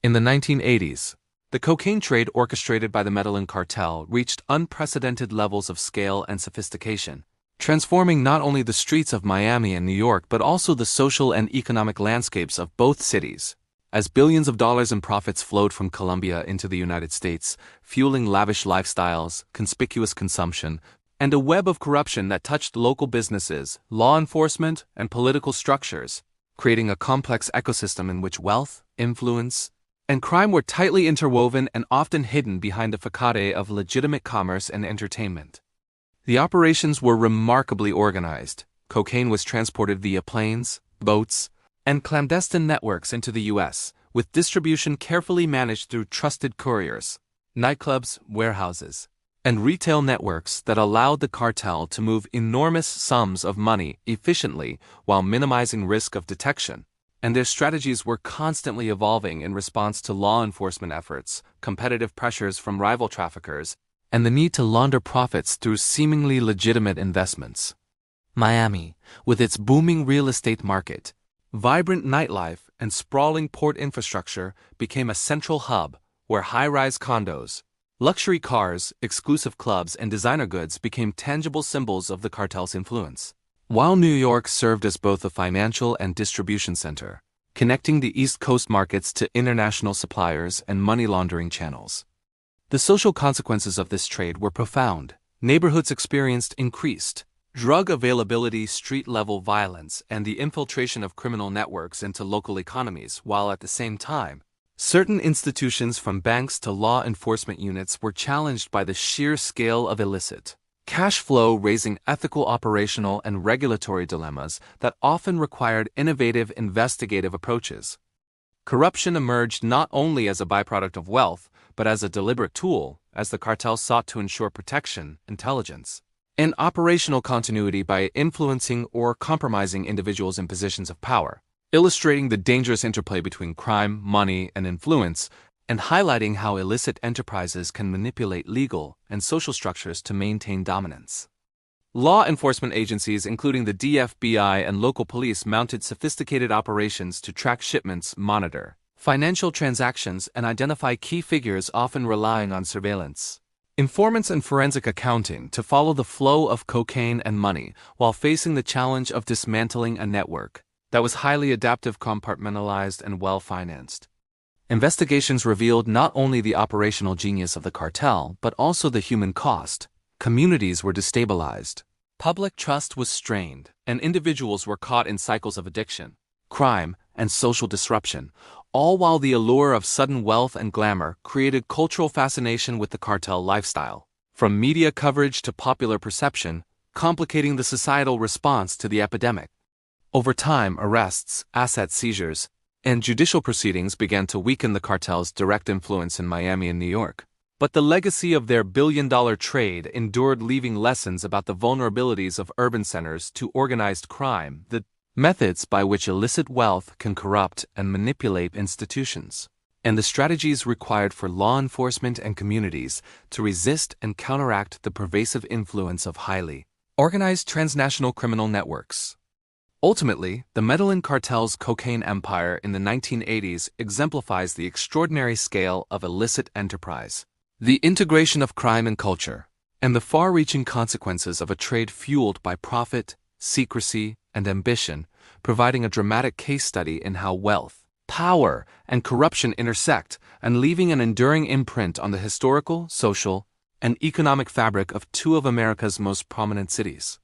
In the 1980s, the cocaine trade orchestrated by the Medellín Cartel reached unprecedented levels of scale and sophistication, transforming not only the streets of Miami and New York but also the social and economic landscapes of both cities. As billions of dollars in profits flowed from Colombia into the United States, fueling lavish lifestyles, conspicuous consumption, and a web of corruption that touched local businesses, law enforcement, and political structures, creating a complex ecosystem in which wealth, influence, and crime were tightly interwoven and often hidden behind the facade of legitimate commerce and entertainment. The operations were remarkably organized. Cocaine was transported via planes, boats, and clandestine networks into the U.S., with distribution carefully managed through trusted couriers, nightclubs, warehouses, and retail networks that allowed the cartel to move enormous sums of money efficiently while minimizing risk of detection. And their strategies were constantly evolving in response to law enforcement efforts, competitive pressures from rival traffickers, and the need to launder profits through seemingly legitimate investments. Miami, with its booming real estate market, vibrant nightlife, and sprawling port infrastructure, became a central hub where high-rise condos, luxury cars, exclusive clubs, and designer goods became tangible symbols of the cartel's influence. While New York served as both a financial and distribution center, connecting the East Coast markets to international suppliers and money laundering channels, the social consequences of this trade were profound. Neighborhoods experienced increased drug availability, street-level violence, and the infiltration of criminal networks into local economies, while at the same time, certain institutions from banks to law enforcement units were challenged by the sheer scale of illicit cash flow, raising ethical, operational, and regulatory dilemmas that often required innovative investigative approaches. Corruption emerged not only as a byproduct of wealth, but as a deliberate tool, as the cartel sought to ensure protection, intelligence, and operational continuity by influencing or compromising individuals in positions of power, illustrating the dangerous interplay between crime, money, and influence, and highlighting how illicit enterprises can manipulate legal and social structures to maintain dominance. Law enforcement agencies, including the FBI and local police, mounted sophisticated operations to track shipments, monitor financial transactions, and identify key figures, often relying on surveillance, informants, and forensic accounting to follow the flow of cocaine and money while facing the challenge of dismantling a network that was highly adaptive, compartmentalized, and well-financed. Investigations revealed not only the operational genius of the cartel, but also the human cost. Communities were destabilized, public trust was strained, and individuals were caught in cycles of addiction, crime, and social disruption, all while the allure of sudden wealth and glamour created cultural fascination with the cartel lifestyle, from media coverage to popular perception, complicating the societal response to the epidemic. Over time, arrests, asset seizures, and judicial proceedings began to weaken the cartel's direct influence in Miami and New York. But the legacy of their billion-dollar trade endured, leaving lessons about the vulnerabilities of urban centers to organized crime, the methods by which illicit wealth can corrupt and manipulate institutions, and the strategies required for law enforcement and communities to resist and counteract the pervasive influence of highly organized transnational criminal networks. Ultimately, the Medellín Cartel's cocaine empire in the 1980s exemplifies the extraordinary scale of illicit enterprise, the integration of crime and culture, and the far-reaching consequences of a trade fueled by profit, secrecy, and ambition, providing a dramatic case study in how wealth, power, and corruption intersect, and leaving an enduring imprint on the historical, social, and economic fabric of two of America's most prominent cities.